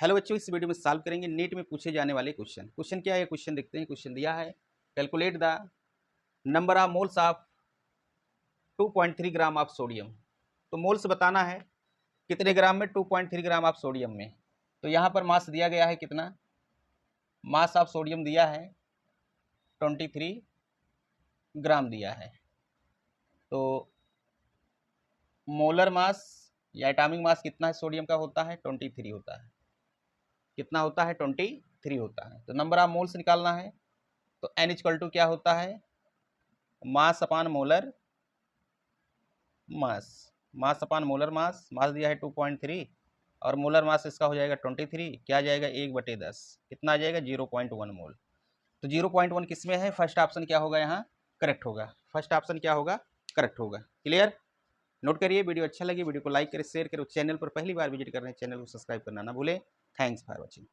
Hello बच्चों, इस video में सॉल्व करेंगे नीट में पूछे जाने वाले क्वेश्चन। क्वेश्चन क्या है, क्वेश्चन देखते हैं। क्वेश्चन दिया है calculate the number of moles of 2.3 gram of sodium. तो मोल्स बताना है कितने ग्राम में, 2.3 ग्राम ऑफ सोडियम में। तो यहाँ पर मास दिया गया है कितना, मास ऑफ सोडियम दिया है 23 ग्राम दिया है। तो मोलर मास या एटॉमिक मास कितना है सोडियम का, होता है 23 होता है। कितना होता है, 23 होता है। तो नंबर ऑफ मोल्स निकालना है। तो N इक्वल टू क्या होता है, मास अपान मोलर मास। मास अपान मोलर मास, मास दिया है 2.3 और मोलर मास इसका हो जाएगा 23। क्या आ जाएगा, 1/10। कितना आ जाएगा, 0.1 मोल। तो 0.1 किस में है, फर्स्ट ऑप्शन क्या होगा यहाँ करेक्ट होगा। फर्स्ट ऑप्शन क्या होगा, करेक्ट होगा। क्लियर, नोट करिए। वीडियो अच्छा लगे वीडियो को लाइक करें, शेयर करें। चैनल पर पहली बार विजिट कर रहे हैं, चैनल को सब्सक्राइब करना ना भूलें। Thanks for watching.